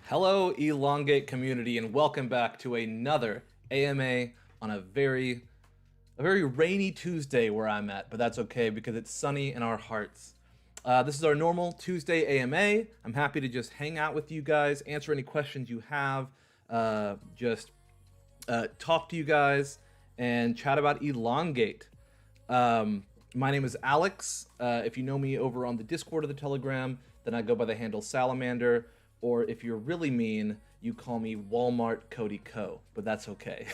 Hello, Elongate community, and welcome back to another AMA on a very rainy Tuesday where I'm at, but that's okay because it's sunny in our hearts. This is our normal Tuesday AMA. I'm happy to just hang out with you guys, answer any questions you have, just talk to you guys, and chat about Elongate. My name is Alex. If you know me over on the Discord or the Telegram, then I go by the handle Salamander. Or if you're really mean, you call me Walmart Cody Co. But that's okay.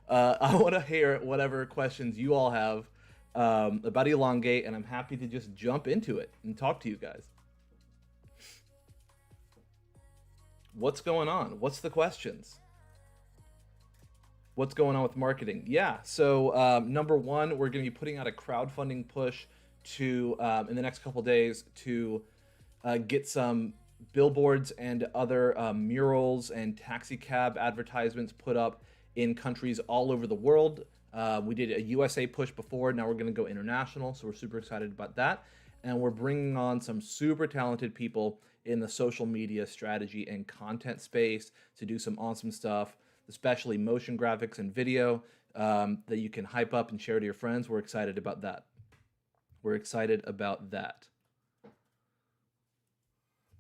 I want to hear whatever questions you all have about Elongate, and I'm happy to just jump into it and talk to you guys. What's going on? What's the questions? What's going on with marketing? Yeah, so number one, we're going to be putting out a crowdfunding push to in the next couple days to get some billboards and other murals and taxi cab advertisements put up in countries all over the world. We did a USA push before, now we're going to go international, so we're super excited about that. And we're bringing on some super talented people in the social media strategy and content space to do some awesome stuff, especially motion graphics and video that you can hype up and share to your friends. We're excited about that. We're excited about that.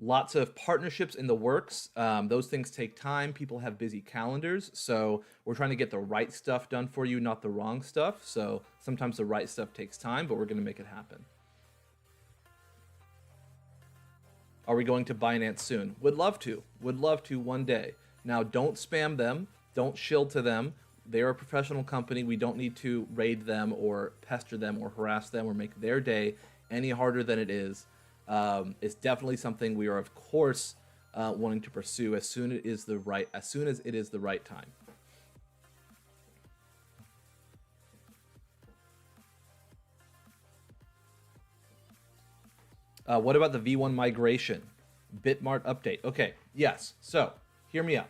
Lots of partnerships in the works. Those things take time. People have busy calendars, so we're trying to get the right stuff done for you, not the wrong stuff. So sometimes the right stuff takes time, but we're going to make it happen. Are we going to Binance soon? Would love to. Would love to one day. Now, don't spam them. Don't shill to them. They're a professional company. We don't need to raid them or pester them or harass them or make their day any harder than it is. It's definitely something we are, of course, wanting to pursue as soon as it is the right time. What about the V1 migration? BitMart update. Okay, yes. So hear me out.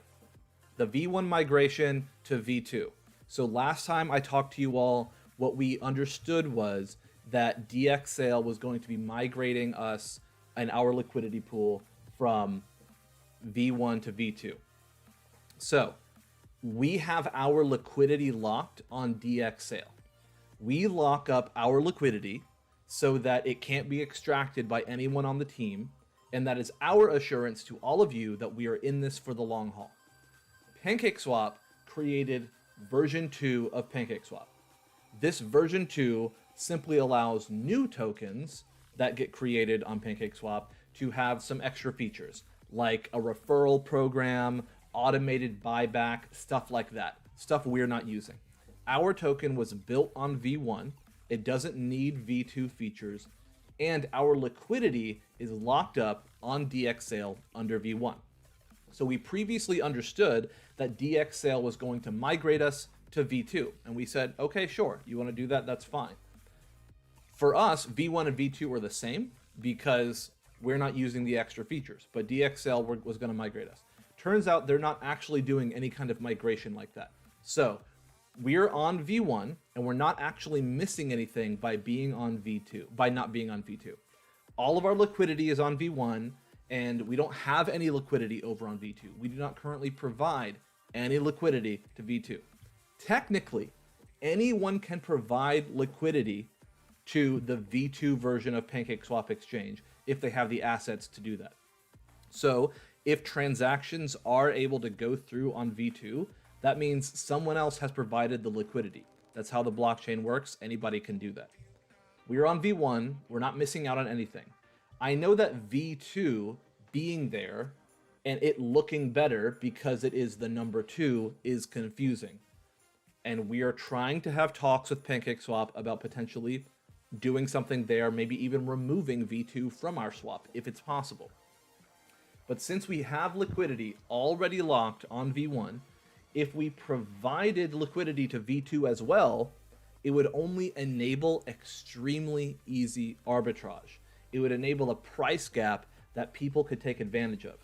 The V1 migration to V2. So last time I talked to you all, what we understood was that DXSale was going to be migrating us and our liquidity pool from V1 to V2. So we have our liquidity locked on DXSale. We lock up our liquidity so that it can't be extracted by anyone on the team, and that is our assurance to all of you that we are in this for the long haul. PancakeSwap created version 2 of PancakeSwap. This version 2 simply allows new tokens that get created on PancakeSwap to have some extra features, like a referral program, automated buyback, stuff like that. Stuff we're not using. Our token was built on V1. It doesn't need V2 features, and our liquidity is locked up on DXSale under V1. So we previously understood that DXSale was going to migrate us to V2, and we said, okay, sure, you want to do that, that's fine. For us, V1 and V2 were the same because we're not using the extra features, but DXSale was going to migrate us. Turns out they're not actually doing any kind of migration like that. So we're on V1 and we're not actually missing anything by being on V2, by not being on V2. All of our liquidity is on V1 and we don't have any liquidity over on V2. We do not currently provide any liquidity to V2. Technically, anyone can provide liquidity to the V2 version of PancakeSwap Exchange if they have the assets to do that. So if transactions are able to go through on V2, that means someone else has provided the liquidity. That's how the blockchain works. Anybody can do that. We're on V1. We're not missing out on anything. I know that V2 being there and it looking better because it is the number 2 is confusing. And we are trying to have talks with PancakeSwap about potentially doing something there, maybe even removing V2 from our swap if it's possible. But since we have liquidity already locked on V1, if we provided liquidity to V2 as well, it would only enable extremely easy arbitrage. It would enable a price gap that people could take advantage of.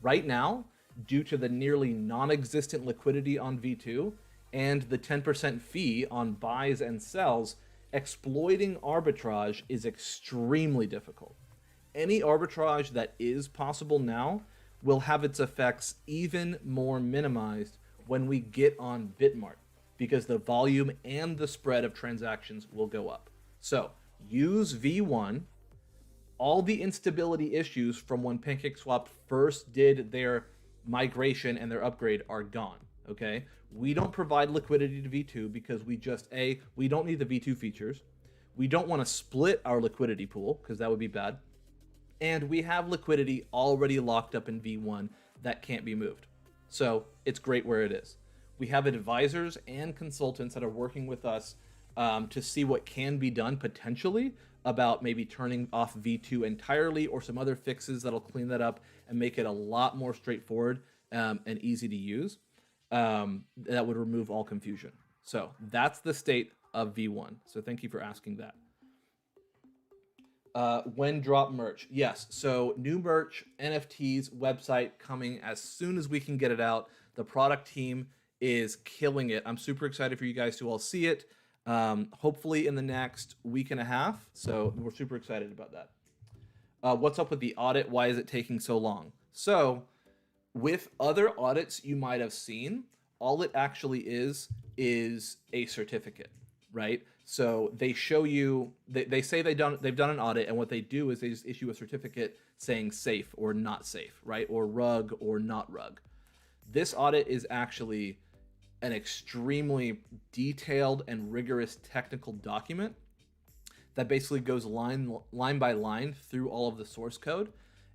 Right now, due to the nearly non-existent liquidity on V2 and the 10% fee on buys and sells, exploiting arbitrage is extremely difficult. Any arbitrage that is possible now will have its effects even more minimized when we get on BitMart, because the volume and the spread of transactions will go up. So use V1. All the instability issues from when PancakeSwap first did their migration and their upgrade are gone. Okay, we don't provide liquidity to V2 because we don't need the V2 features. We don't want to split our liquidity pool because that would be bad. And we have liquidity already locked up in V1 that can't be moved. So it's great where it is. We have advisors and consultants that are working with us to see what can be done potentially about maybe turning off V2 entirely, or some other fixes that'll clean that up and make it a lot more straightforward and easy to use. That would remove all confusion. So that's the state of V1. So thank you for asking that. When drop merch? Yes. So new merch, NFTs, website coming as soon as we can get it out. The product team is killing it. I'm super excited for you guys to all see it. Hopefully in the next week and a half. So we're super excited about that. What's up with the audit? Why is it taking so long? So with other audits you might have seen, all it actually is a certificate, right? So they show you, they say they've done an audit, and what they do is they just issue a certificate saying safe or not safe, right? Or rug or not rug. This audit is actually an extremely detailed and rigorous technical document that basically goes line by line through all of the source code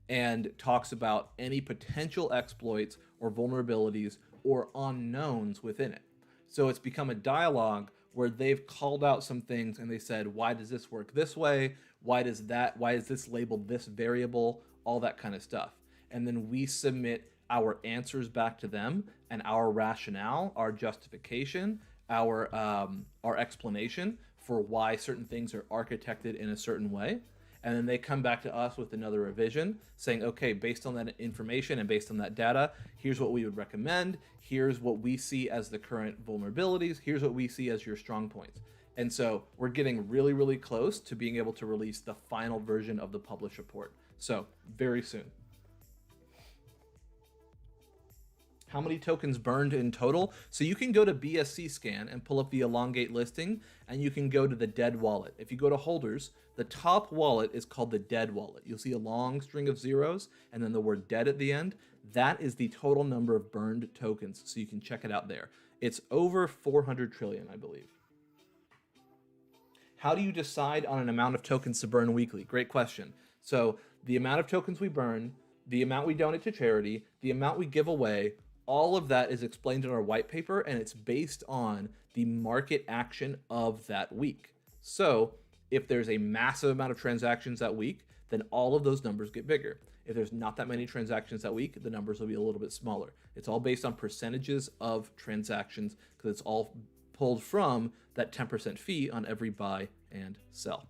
and talks about any potential exploits or vulnerabilities or unknowns within it. So it's become a dialogue where they've called out some things and they said, why does this work this way? Why is this labeled this variable? All that kind of stuff. And then we submit our answers back to them and our rationale, our justification, our explanation for why certain things are architected in a certain way. And then they come back to us with another revision saying, okay, based on that information and based on that data, here's what we would recommend. Here's what we see as the current vulnerabilities. Here's what we see as your strong points. And so we're getting really, really close to being able to release the final version of the published report. So very soon. How many tokens burned in total? So you can go to BSC scan and pull up the Elongate listing, and you can go to the dead wallet. If you go to holders, the top wallet is called the dead wallet. You'll see a long string of zeros and then the word dead at the end. That is the total number of burned tokens. So you can check it out there. It's over 400 trillion, I believe. How do you decide on an amount of tokens to burn weekly? Great question. So the amount of tokens we burn, the amount we donate to charity, the amount we give away, all of that is explained in our white paper, and it's based on the market action of that week. So if there's a massive amount of transactions that week, then all of those numbers get bigger. If there's not that many transactions that week, the numbers will be a little bit smaller. It's all based on percentages of transactions because it's all pulled from that 10% fee on every buy and sell.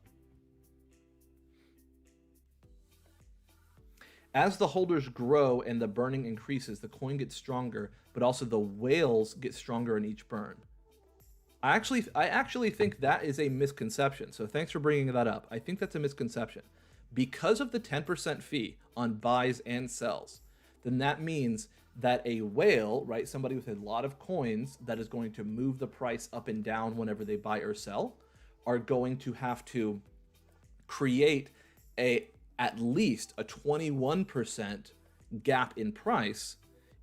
As the holders grow and the burning increases, the coin gets stronger, but also the whales get stronger in each burn. I actually think that is a misconception. So thanks for bringing that up. I think that's a misconception. Because of the 10% fee on buys and sells, then that means that a whale, right, somebody with a lot of coins that is going to move the price up and down whenever they buy or sell, are going to have to create at least a 21% gap in price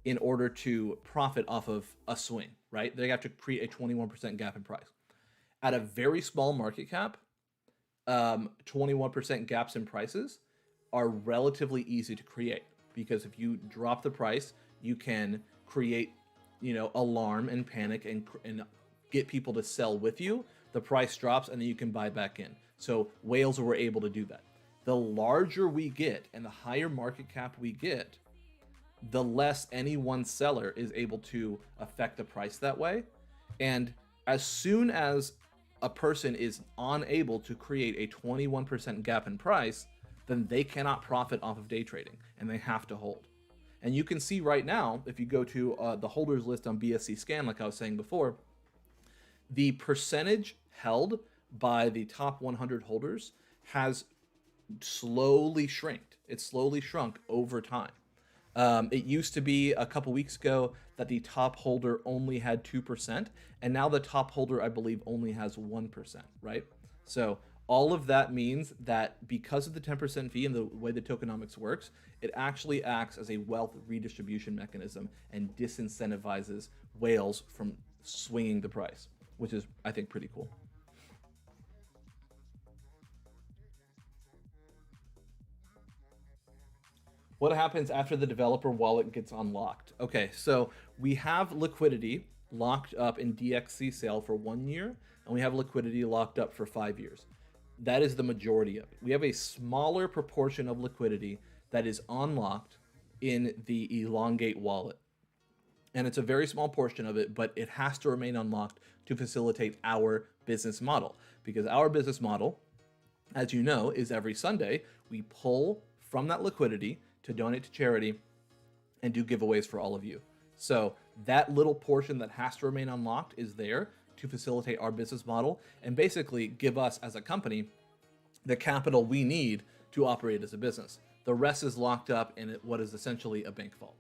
in order to profit off of a swing, right? They have to create a 21% gap in price. At a very small market cap, 21% gaps in prices are relatively easy to create, because if you drop the price, you can create, alarm and panic and get people to sell with you. The price drops and then you can buy back in. So whales were able to do that. The larger we get and the higher market cap we get, the less any one seller is able to affect the price that way. And as soon as a person is unable to create a 21% gap in price, then they cannot profit off of day trading and they have to hold. And you can see right now, if you go to the holders list on BSC scan, like I was saying before, the percentage held by the top 100 holders has slowly shrinked. It's slowly shrunk over time. It used to be a couple weeks ago that the top holder only had 2%, and now the top holder, I believe, only has 1%, right? So all of that means that because of the 10% fee and the way the tokenomics works, it actually acts as a wealth redistribution mechanism and disincentivizes whales from swinging the price, which is, I think, pretty cool. What happens after the developer wallet gets unlocked? Okay, so we have liquidity locked up in DXC sale for 1 year, and we have liquidity locked up for 5 years. That is the majority of it. We have a smaller proportion of liquidity that is unlocked in the Elongate wallet. And it's a very small portion of it, but it has to remain unlocked to facilitate our business model. Because our business model, as you know, is every Sunday we pull from that liquidity to donate to charity and do giveaways for all of you. So that little portion that has to remain unlocked is there to facilitate our business model and basically give us as a company the capital we need to operate as a business. The rest is locked up in what is essentially a bank vault.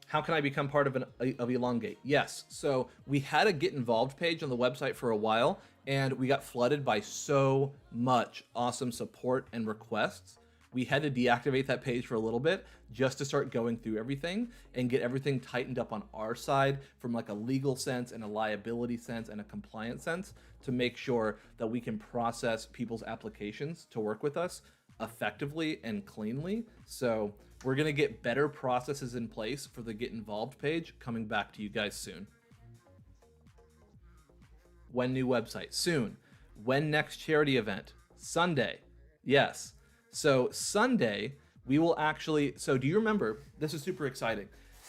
How can I become part of Elongate? Yes. So we had a get involved page on the website for a while, and we got flooded by so much awesome support and requests. We had to deactivate that page for a little bit just to start going through everything and get everything tightened up on our side from like a legal sense and a liability sense and a compliance sense to make sure that we can process people's applications to work with us effectively and cleanly. So we're going to get better processes in place for the get involved page coming back to you guys soon. When new website? Soon. When next charity event? Sunday. Yes. So Sunday, we will actually, so do you remember, this is super exciting.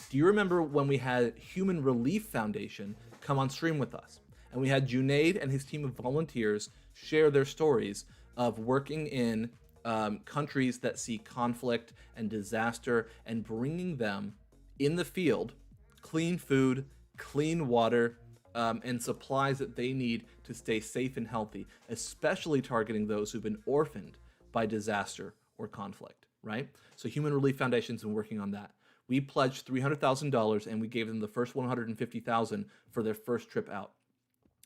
Do you remember when we had Human Relief Foundation come on stream with us? And we had Junaid and his team of volunteers share their stories of working in countries that see conflict and disaster and bringing them in the field clean food, clean water, and supplies that they need to stay safe and healthy, especially targeting those who've been orphaned by disaster or conflict, right? So Human Relief Foundation's been working on that. We pledged $300,000 and we gave them the first $150,000 for their first trip out.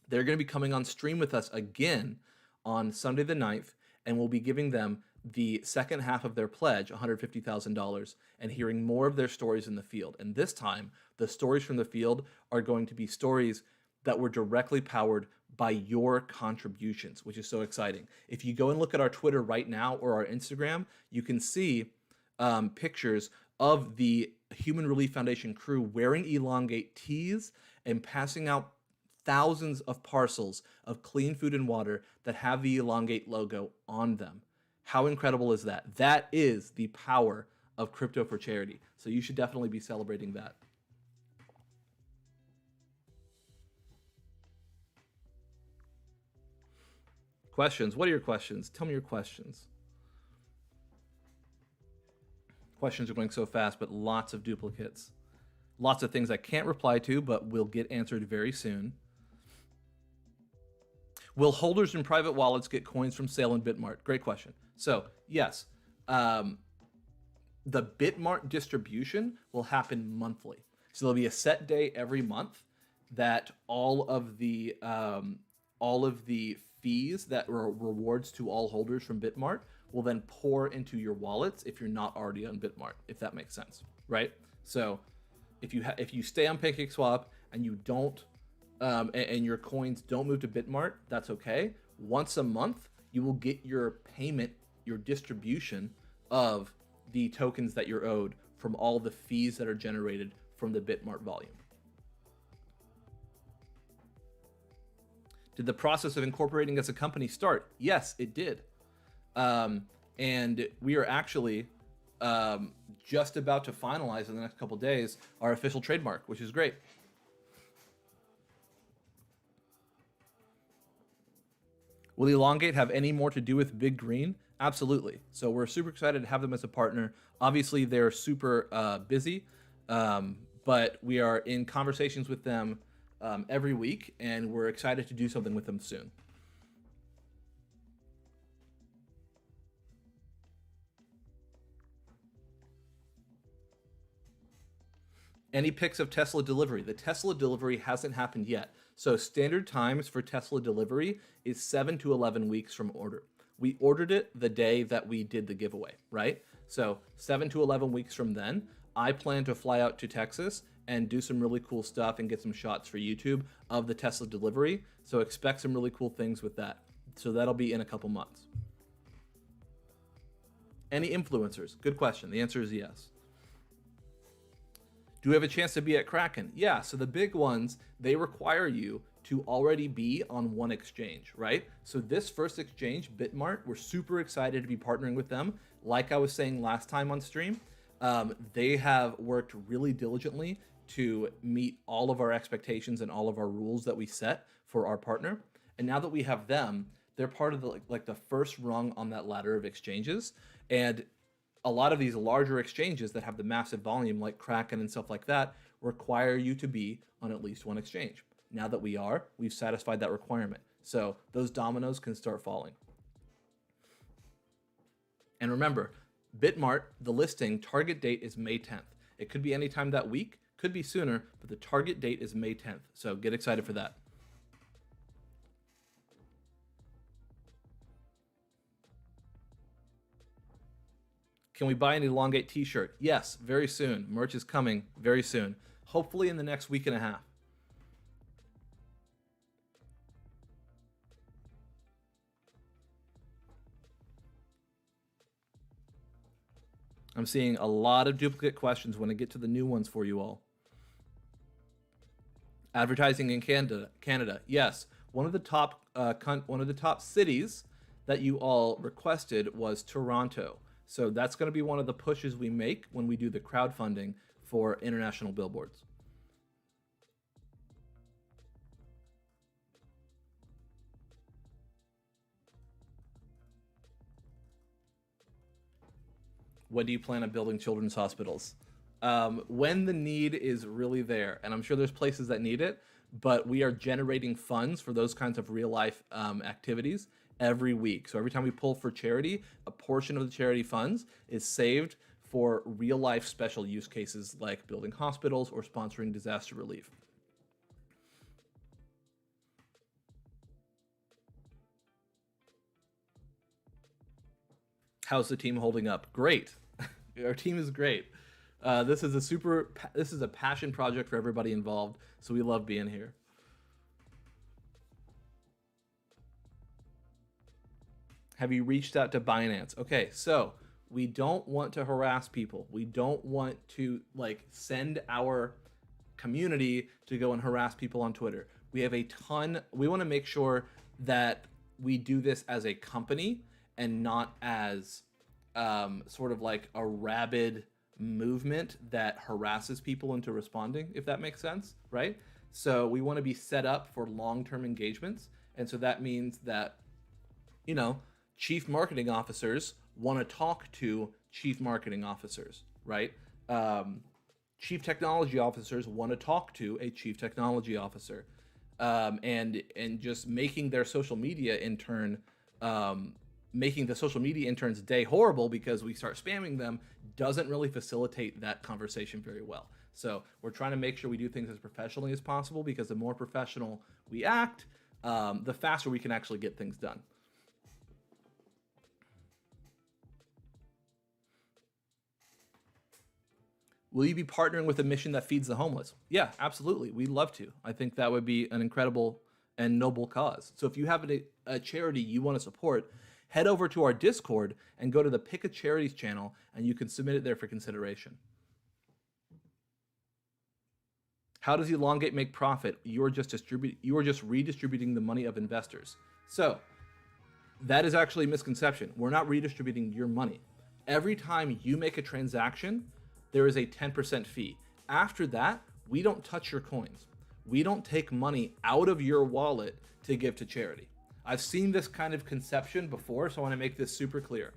They're going to be coming on stream with us again on Sunday the 9th, and we'll be giving them the second half of their pledge, $150,000, and hearing more of their stories in the field. And this time, the stories from the field are going to be stories that were directly powered by your contributions, which is so exciting. If you go and look at our Twitter right now or our Instagram, you can see pictures of the Human Relief Foundation crew wearing Elongate tees and passing out thousands of parcels of clean food and water that have the Elongate logo on them. How incredible is that? That is the power of crypto for charity. So you should definitely be celebrating that. Questions? What are your questions? Tell me your questions. Questions are going so fast, but lots of duplicates. Lots of things I can't reply to, but will get answered very soon. Will holders in private wallets get coins from sale in BitMart? Great question. So, yes, the BitMart distribution will happen monthly. So there'll be a set day every month that all of the fees that were rewards to all holders from BitMart will then pour into your wallets if you're not already on BitMart, if that makes sense, right? So if you stay on PancakeSwap and you don't and your coins don't move to BitMart, that's okay. Once a month, you will get your payment, your distribution of the tokens that you're owed from all the fees that are generated from the BitMart volume. Did the process of incorporating as a company start? Yes, it did. And we are actually just about to finalize in the next couple of days our official trademark, which is great. Will Elongate have any more to do with Big Green? Absolutely. So we're super excited to have them as a partner. Obviously, they're super busy, but we are in conversations with them every week, and we're excited to do something with them soon. Any pics of Tesla delivery? The Tesla delivery hasn't happened yet. So standard times for Tesla delivery is 7 to 11 weeks from order. We ordered it the day that we did the giveaway, right? So 7 to 11 weeks from then, I plan to fly out to Texas and do some really cool stuff and get some shots for YouTube of the Tesla delivery. So expect some really cool things with that. So that'll be in a couple months. Any influencers? Good question. The answer is yes. Do we have a chance to be at Kraken? Yeah, so the big ones, they require you to already be on one exchange, right? So this first exchange, BitMart, we're super excited to be partnering with them. Like I was saying last time on stream, they have worked really diligently to meet all of our expectations and all of our rules that we set for our partner. And now that we have them, they're part of the like the first rung on that ladder of exchanges. And a lot of these larger exchanges that have the massive volume like Kraken and stuff like that require you to be on at least one exchange. Now that we've satisfied that requirement. So those dominoes can start falling. And remember, BitMart, the listing target date is May 10th. It could be any time that week, could be sooner, but the target date is May 10th. So get excited for that. Can we buy an Elongate t-shirt? Yes, very soon. Merch is coming very soon. Hopefully in the next week and a half. I'm seeing a lot of duplicate questions when I get to the new ones for you all. Advertising in Canada. Yes, one of the top cities that you all requested was Toronto. So that's going to be one of the pushes we make when we do the crowdfunding for international billboards. When do you plan on building children's hospitals? When the need is really there, and I'm sure there's places that need it, but we are generating funds for those kinds of real life activities every week. So every time we pull for charity, a portion of the charity funds is saved for real life special use cases like building hospitals or sponsoring disaster relief. How's the team holding up? Great. Our team is great. This is a passion project for everybody involved, so we love being here. Have you reached out to Binance? Okay, so we don't want to harass people. We don't want to send our community to go and harass people on Twitter. We want to make sure that we do this as a company and not as sort of like a rabid movement that harasses people into responding, if that makes sense, right? So we want to be set up for long-term engagements. And so that means that, chief marketing officers want to talk to chief marketing officers, right? Chief technology officers want to talk to a chief technology officer. And just making their social media intern making the social media intern's day horrible because we start spamming them doesn't really facilitate that conversation very well. So we're trying to make sure we do things as professionally as possible, because the more professional we act, the faster we can actually get things done. Will you be partnering with a mission that feeds the homeless? Yeah, absolutely. We'd love to. I think that would be an incredible and noble cause. So if you have a charity you want to support, head over to our Discord and go to the Pick a Charities channel, and you can submit it there for consideration. How does Elongate make profit? You are just redistributing the money of investors. So that is actually a misconception. We're not redistributing your money. Every time you make a transaction, there is a 10% fee. After that, we don't touch your coins. We don't take money out of your wallet to give to charity. I've seen this kind of conception before, so I want to make this super clear.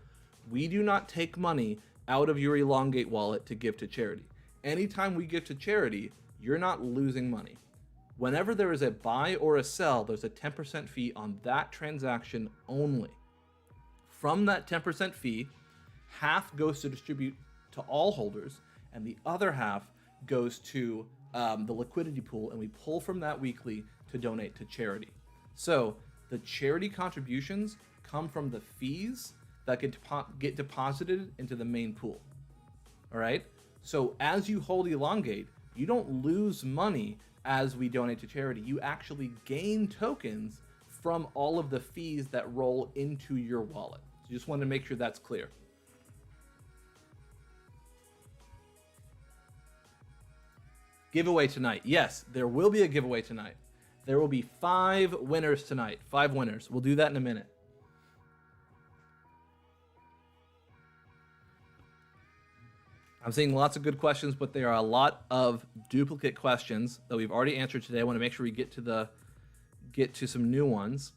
We do not take money out of your Elongate wallet to give to charity. Anytime we give to charity, you're not losing money. Whenever there is a buy or a sell, there's a 10% fee on that transaction only. From that 10% fee, half goes to distribute to all holders, and the other half goes to the liquidity pool, and we pull from that weekly to donate to charity. So the charity contributions come from the fees that get deposited into the main pool. All right. So as you hold Elongate, you don't lose money as we donate to charity. You actually gain tokens from all of the fees that roll into your wallet. So just want to make sure that's clear. Giveaway tonight. Yes, there will be a giveaway tonight. There will be 5 winners tonight. 5 winners. We'll do that in a minute. I'm seeing lots of good questions, but there are a lot of duplicate questions that we've already answered today. I want to make sure we get to some new ones.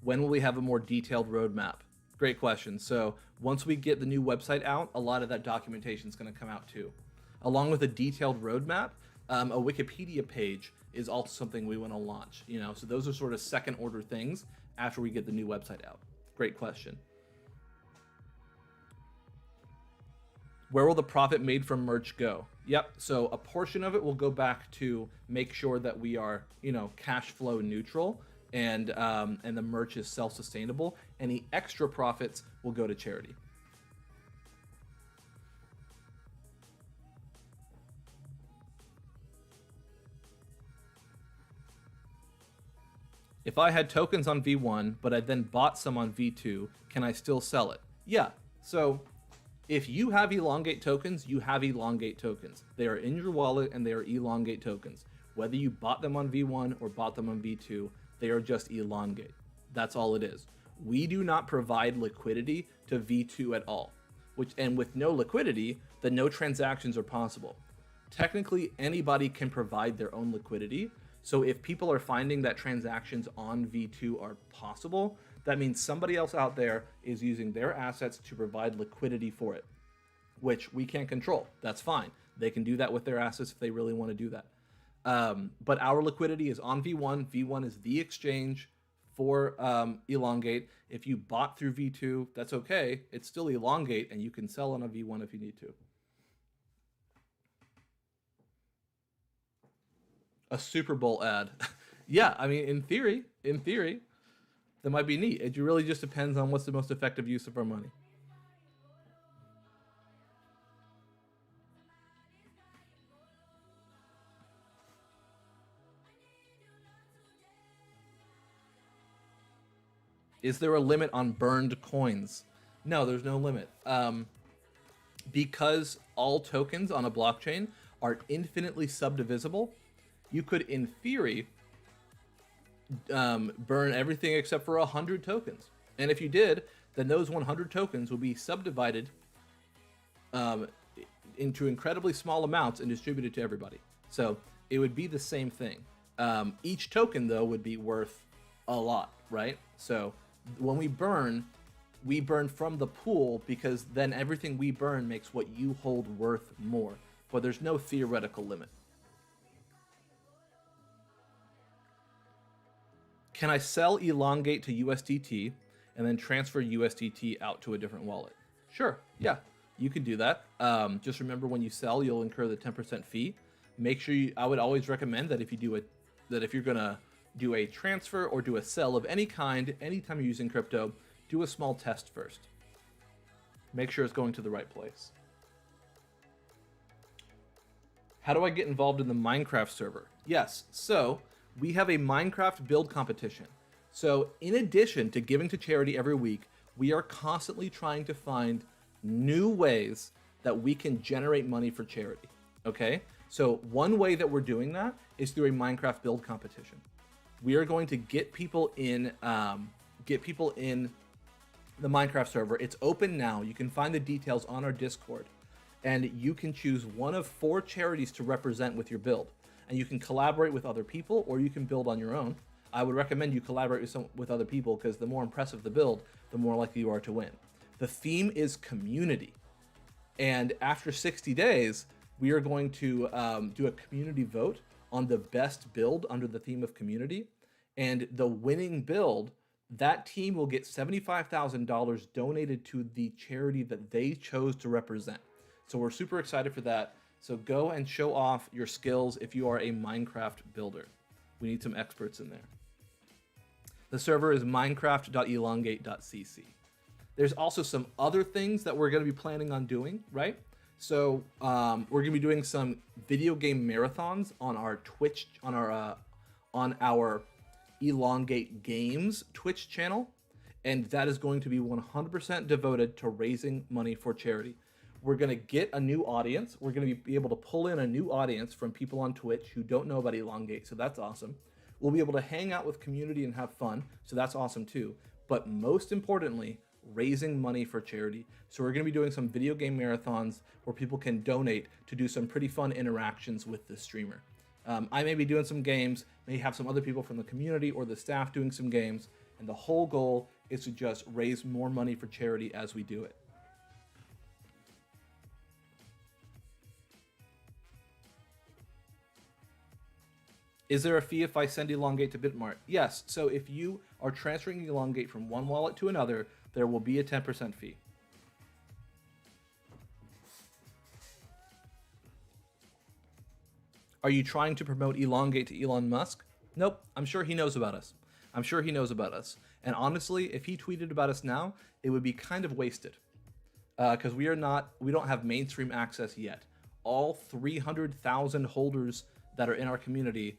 When will we have a more detailed roadmap? Great question. So once we get the new website out, a lot of that documentation is going to come out too. Along with a detailed roadmap, a Wikipedia page is also something we want to launch. So those are sort of second order things after we get the new website out. Great question. Where will the profit made from merch go? Yep. So a portion of it will go back to make sure that we are, cash flow neutral, and the merch is self-sustainable. Any extra profits will go to charity. If I had tokens on V1, but I then bought some on V2, can I still sell it? Yeah. So if you have Elongate tokens, you have Elongate tokens. They are in your wallet and they are Elongate tokens. Whether you bought them on V1 or bought them on V2, they are just Elongate. That's all it is. We do not provide liquidity to V2 at all. And with no liquidity, then no transactions are possible. Technically, anybody can provide their own liquidity. So if people are finding that transactions on V2 are possible, that means somebody else out there is using their assets to provide liquidity for it, which we can't control. That's fine. They can do that with their assets if they really want to do that. But our liquidity is on V1. V1 is the exchange for Elongate. If you bought through V2, that's okay. It's still Elongate, and you can sell on a V1 if you need to. A Super Bowl ad. Yeah, I mean, in theory, that might be neat. It really just depends on what's the most effective use of our money. Is there a limit on burned coins? No, there's no limit. Because all tokens on a blockchain are infinitely subdivisible, you could, in theory, burn everything except for 100 tokens. And if you did, then those 100 tokens will be subdivided into incredibly small amounts and distributed to everybody. So it would be the same thing. Each token, though, would be worth a lot, right? So when we burn from the pool, because then everything we burn makes what you hold worth more. But there's no theoretical limit. Can I sell Elongate to USDT and then transfer USDT out to a different wallet? Sure, yeah, you could do that. Just remember, when you sell, you'll incur the 10% fee. Make sure I would always recommend that if you're gonna do a transfer or do a sell of any kind, anytime you're using crypto, do a small test first. Make sure it's going to the right place. How do I get involved in the Minecraft server? Yes, so we have a Minecraft build competition. So in addition to giving to charity every week, we are constantly trying to find new ways that we can generate money for charity. Okay? So one way that we're doing that is through a Minecraft build competition. We are going to get people in the Minecraft server. It's open now. You can find the details on our Discord, and you can choose one of 4 charities to represent with your build. And you can collaborate with other people, or you can build on your own. I would recommend you collaborate with other people, because the more impressive the build, the more likely you are to win. The theme is community. And after 60 days, we are going to do a community vote on the best build under the theme of community. And the winning build that team will get $75,000 donated to the charity that they chose to represent. So we're super excited for that. So go and show off your skills if you are a Minecraft builder. We need some experts in there. The server is minecraft.elongate.cc. There's also some other things that we're going to be planning on doing, right? So we're going to be doing some video game marathons on our Twitch, on our Elongate Games Twitch channel, and that is going to be 100% devoted to raising money for charity. We're going to get a new audience. We're going to be able to pull in a new audience from people on Twitch who don't know about Elongate, so that's awesome. We'll be able to hang out with community and have fun, so that's awesome too. But most importantly, raising money for charity. So we're going to be doing some video game marathons where people can donate to do some pretty fun interactions with the streamer. I may be doing some games, may have some other people from the community or the staff doing some games, and the whole goal is to just raise more money for charity as we do it. Is there a fee if I send Elongate to BitMart? Yes. So if you are transferring Elongate from one wallet to another, there will be a 10% fee. Are you trying to promote Elongate to Elon Musk? Nope. I'm sure he knows about us. I'm sure he knows about us. And honestly, if he tweeted about us now, it would be kind of wasted. Because we don't have mainstream access yet. All 300,000 holders that are in our community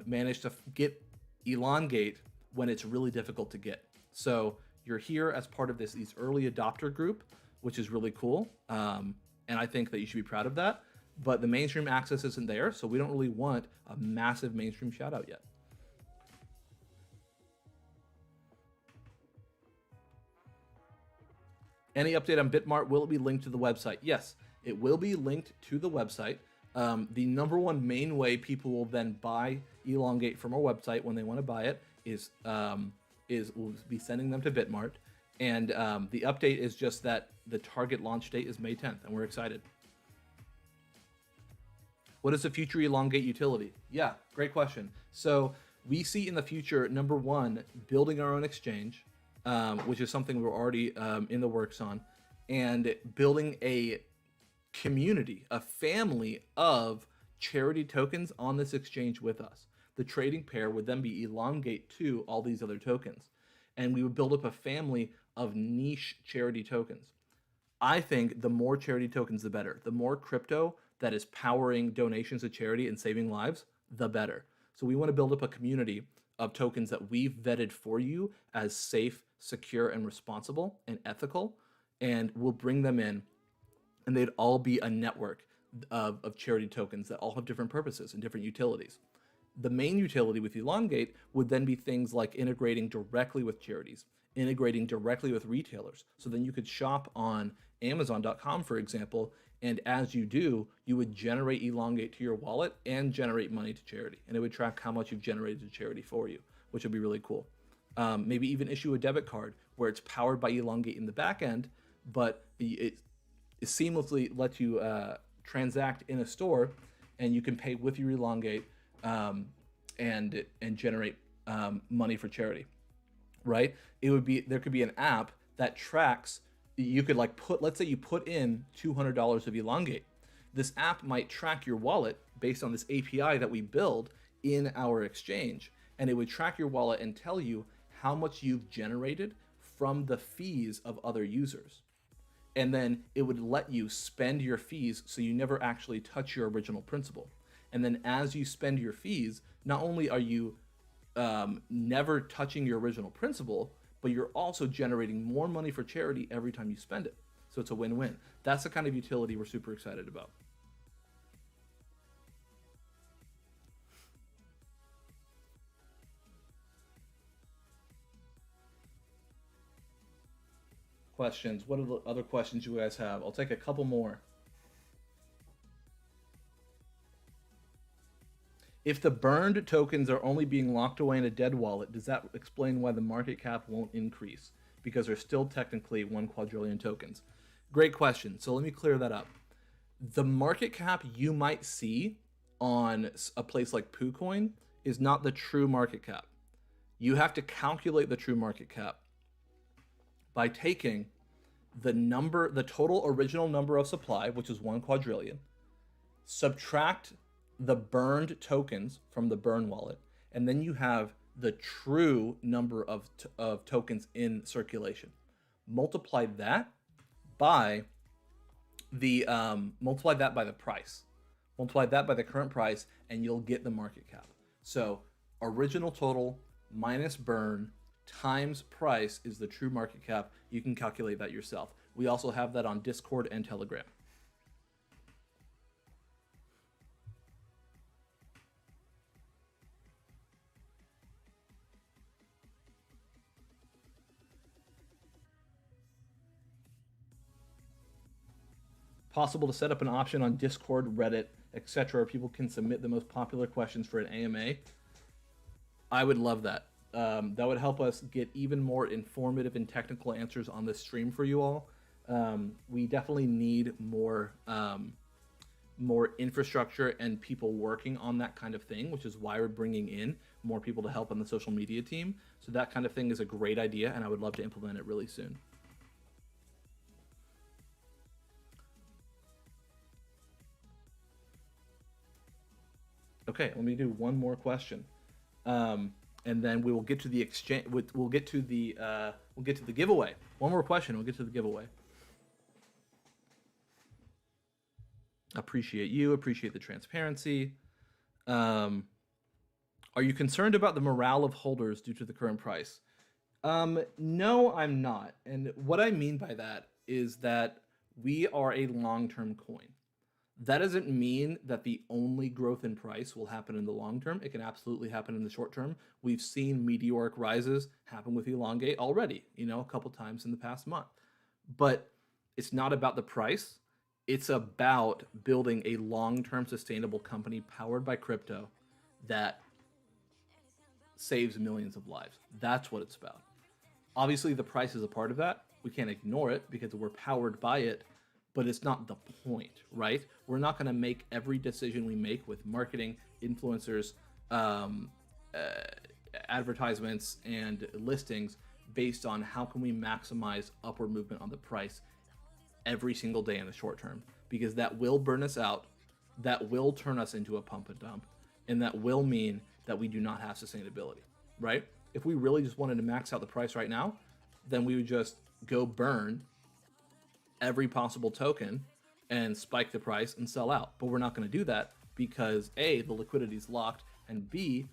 managed to get Elongate when it's really difficult to get. So you're here as part of these early adopter group, which is really cool. And I think that you should be proud of that. But the mainstream access isn't there, so we don't really want a massive mainstream shout out yet. Any update on BitMart? Will it be linked to the website? Yes, it will be linked to the website. The number one main way people will then buy Elongate from our website when they want to buy it is we'll be sending them to BitMart. And the update is just that the target launch date is May 10th, and we're excited. What is the future Elongate utility? Yeah, great question. So we see in the future, number one, building our own exchange, which is something we're already in the works on, and building a community, a family of charity tokens on this exchange with us. The trading pair would then be Elongate to all these other tokens. And we would build up a family of niche charity tokens. I think the more charity tokens, the better. The more crypto that is powering donations to charity and saving lives, the better. So we want to build up a community of tokens that we've vetted for you as safe, secure, and responsible and ethical. And we'll bring them in, and they'd all be a network of charity tokens that all have different purposes and different utilities. The main utility with Elongate would then be things like integrating directly with charities, integrating directly with retailers. So then you could shop on Amazon.com, for example, and as you do, you would generate Elongate to your wallet and generate money to charity. And it would track how much you've generated to charity for you, which would be really cool. Maybe even issue a debit card where it's powered by Elongate in the back end, but it seamlessly lets you transact in a store, and you can pay with your Elongate and generate money for charity, right? There could be an app that tracks. You could let's say you put in $200 of Elongate. This app might track your wallet based on this API that we build in our exchange, and it would track your wallet and tell you how much you've generated from the fees of other users. And then it would let you spend your fees so you never actually touch your original principal. And then as you spend your fees, not only are you never touching your original principal, but you're also generating more money for charity every time you spend it. So it's a win-win. That's the kind of utility we're super excited about. Questions? What are the other questions you guys have? I'll take a couple more. If the burned tokens are only being locked away in a dead wallet, does that explain why the market cap won't increase? Because there's still technically 1 quadrillion tokens. Great question. So let me clear that up. The market cap you might see on a place like PooCoin is not the true market cap. You have to calculate the true market cap by taking the total original number of supply, which is 1 quadrillion, subtract the burned tokens from the burn wallet, and then you have the true number of tokens in circulation. Multiply that by the price. Multiply that by the current price, and you'll get the market cap. So original total minus burn times price is the true market cap. You can calculate that yourself. We also have that on Discord and Telegram. Possible to set up an option on Discord, Reddit, etc. where people can submit the most popular questions for an AMA. I would love that. That would help us get even more informative and technical answers on this stream for you all. We definitely need more infrastructure and people working on that kind of thing, which is why we're bringing in more people to help on the social media team. So that kind of thing is a great idea, and I would love to implement it really soon. Okay, let me do one more question, and then we will get to the exchange. We'll get to the giveaway. One more question. We'll get to the giveaway. Appreciate you. Appreciate the transparency. Are you concerned about the morale of holders due to the current price? No, I'm not. And what I mean by that is that we are a long-term coin. That doesn't mean that the only growth in price will happen in the long term. It can absolutely happen in the short term. We've seen meteoric rises happen with Elongate already, a couple times in the past month. But it's not about the price. It's about building a long-term sustainable company powered by crypto that saves millions of lives. That's what it's about. Obviously, the price is a part of that. We can't ignore it because we're powered by it. But it's not the point, right? We're not going to make every decision we make with marketing, influencers, advertisements, and listings based on how can we maximize upward movement on the price every single day in the short term, because that will burn us out, that will turn us into a pump and dump, and that will mean that we do not have sustainability, right? If we really just wanted to max out the price right now, then we would just go burn every possible token and spike the price and sell out. But we're not going to do that because A, the liquidity is locked, and B,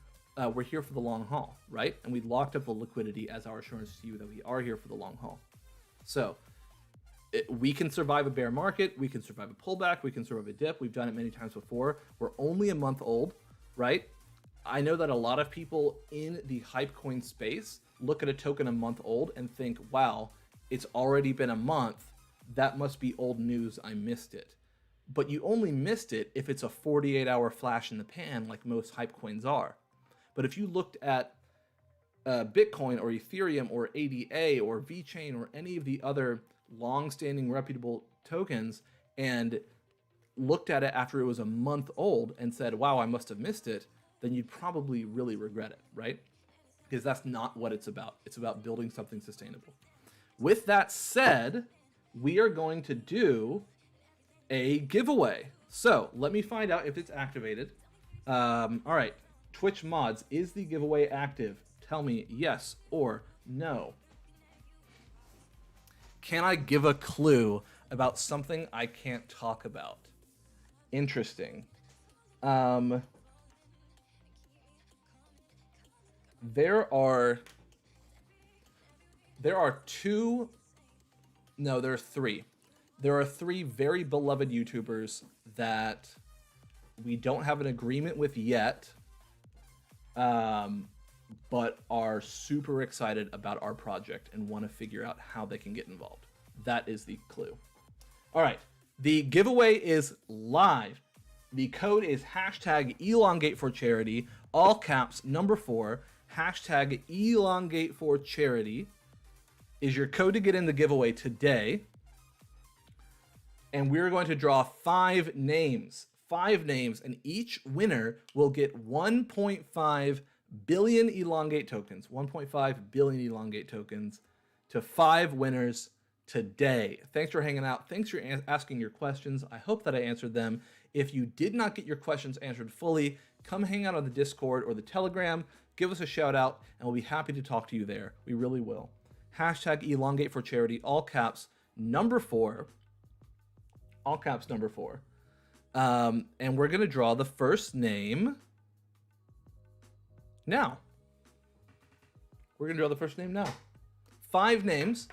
we're here for the long haul, right? And we locked up the liquidity as our assurance to you that we are here for the long haul. So we can survive a bear market, we can survive a pullback, we can survive a dip. We've done it many times before. We're only a month old, right? I know that a lot of people in the hype coin space look at a token a month old and think, wow, it's already been a month. That must be old news. I missed it. But you only missed it if it's a 48-hour flash in the pan like most hype coins are. But if you looked at Bitcoin or Ethereum or ADA or VeChain or any of the other long-standing reputable tokens and looked at it after it was a month old and said, wow, I must have missed it, then you'd probably really regret it, right? Because that's not what it's about. It's about building something sustainable. With that said, we are going to do a giveaway. So let me find out if it's activated. All right, Twitch mods, is the giveaway active? Tell me yes or no. Can I give a clue about something I can't talk about? Interesting. There are three. There are three very beloved YouTubers that we don't have an agreement with yet, but are super excited about our project and want to figure out how they can get involved. That is the clue. All right, the giveaway is live. The code is hashtag elongate for charity, all caps, number 4, hashtag elongate for charity is your code to get in the giveaway today. And we're going to draw 5 names, and each winner will get 1.5 billion Elongate tokens, 1.5 billion Elongate tokens to 5 winners today. Thanks for hanging out. Thanks for asking your questions. I hope that I answered them. If you did not get your questions answered fully, come hang out on the Discord or the Telegram. Give us a shout out, and we'll be happy to talk to you there. We really will. Hashtag Elongate for charity, all caps, number 4. All caps, number 4. And we're going to draw the first name now. We're going to draw the first name now. 5 names,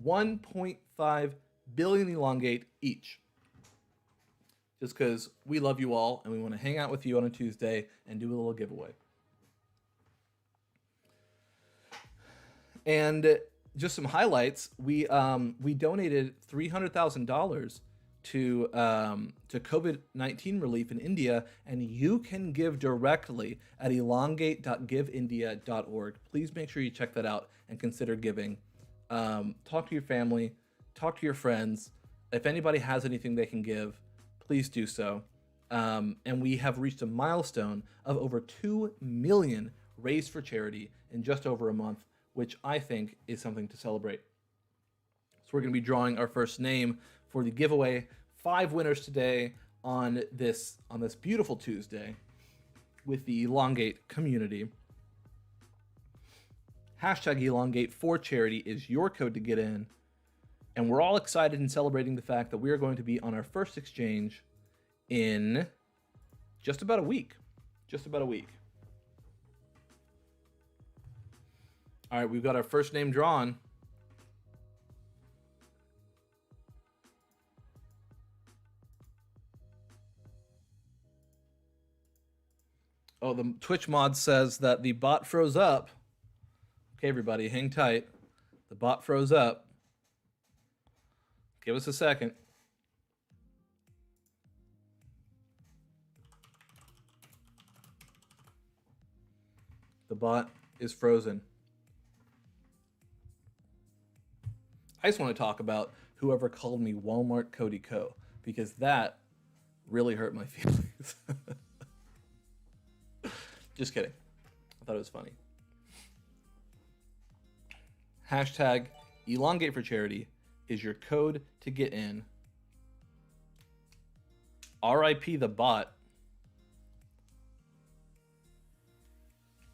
1.5 billion Elongate each. Just because we love you all and we want to hang out with you on a Tuesday and do a little giveaway. And just some highlights. We donated $300,000 to COVID-19 relief in India, and you can give directly at elongate.giveindia.org. Please make sure you check that out and consider giving. Talk to your family, talk to your friends. If anybody has anything they can give, please do so. And we have reached a milestone of over 2 million raised for charity in just over a month, which I think is something to celebrate. So we're going to be drawing our first name for the giveaway. 5 winners today on this beautiful Tuesday with the Elongate community. Hashtag Elongate for charity is your code to get in. And we're all excited and celebrating the fact that we are going to be on our first exchange in just about a week. Just about a week. All right, we've got our first name drawn. Oh, the Twitch mod says that the bot froze up. Okay, everybody, hang tight. The bot froze up. Give us a second. The bot is frozen. I just want to talk about whoever called me Walmart Cody Co, because that really hurt my feelings. Just kidding. I thought it was funny. Hashtag Elongate for charity is your code to get in. RIP the bot.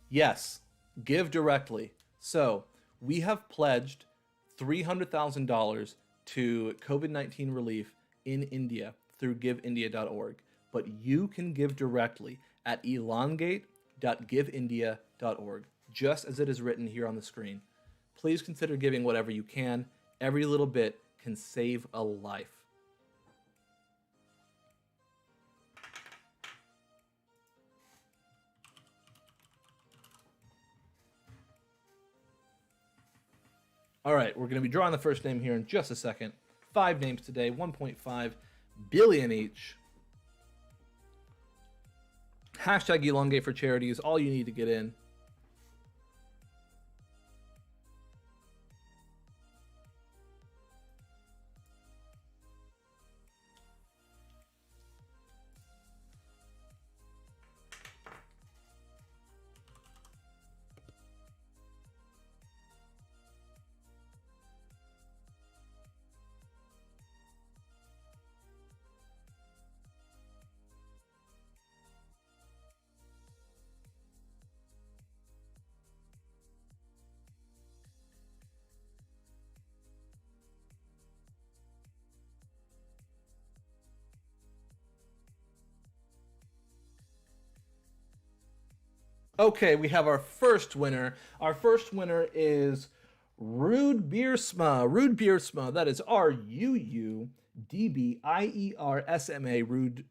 Yes, give directly. So we have pledged $300,000 to COVID-19 relief in India through giveindia.org. But you can give directly at elongate.giveindia.org, just as it is written here on the screen. Please consider giving whatever you can. Every little bit can save a life. All right, we're going to be drawing the first name here in just a second. 5 names today, 1.5 billion each. Hashtag Elongate for charity is all you need to get in. Okay, we have our first winner. Our first winner is Rude Beersma. Rude Beersma, that is RUUDBIERSMA.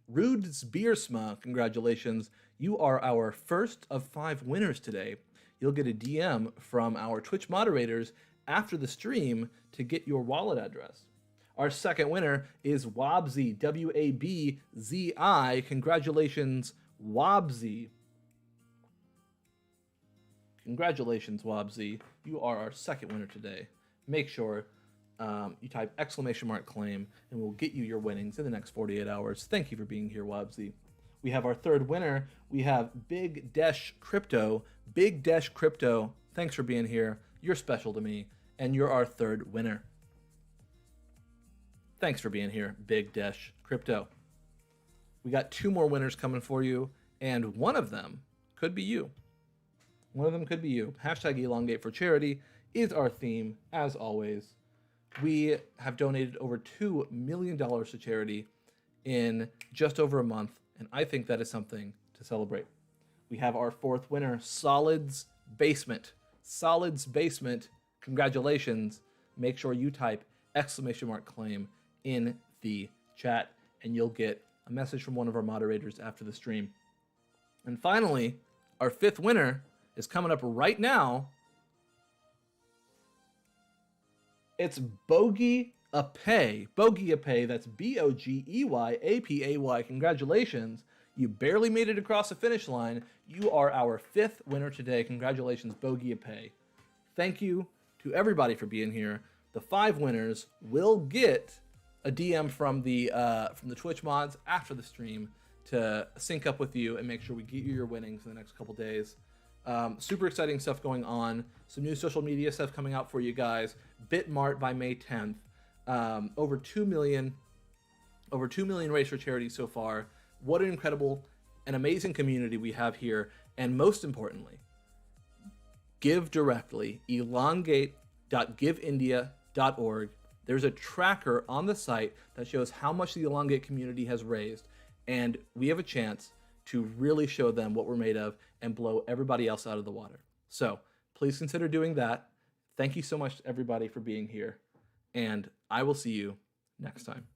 Rude's Beersma. Congratulations. You are our first of 5 winners today. You'll get a DM from our Twitch moderators after the stream to get your wallet address. Our second winner is Wabzi, WABZI. Congratulations, Wabzi. Congratulations, Wabzi. You are our second winner today. Make sure you type !claim and we'll get you your winnings in the next 48 hours. Thank you for being here, Wabzi. We have our third winner. We have Big Dash Crypto. Big Dash Crypto, thanks for being here. You're special to me, and you're our third winner. Thanks for being here, Big Dash Crypto. We got 2 more winners coming for you, and one of them could be you. One of them could be you. Hashtag Elongate for Charity is our theme, as always. We have donated over $2 million to charity in just over a month, and I think that is something to celebrate. We have our 4th winner, Solids Basement. Solids Basement, congratulations. Make sure you type !claim in the chat, and you'll get a message from one of our moderators after the stream. And finally, our 5th winner is coming up right now. It's Bogey Apay. Bogey Apay, that's Bogeyapay. Congratulations. You barely made it across the finish line. You are our 5th winner today. Congratulations, Bogey Apay. Thank you to everybody for being here. The 5 winners will get a DM from the Twitch mods after the stream to sync up with you and make sure we get you your winnings in the next couple days. Super exciting stuff going on. Some new social media stuff coming out for you guys. BitMart by May 10th. Over 2 million raised for charity so far. What an incredible and amazing community we have here. And most importantly, give directly. elongate.giveindia.org. There's a tracker on the site that shows how much the Elongate community has raised, and we have a chance to really show them what we're made of and blow everybody else out of the water. So please consider doing that. Thank you so much, everybody, for being here, and I will see you next time.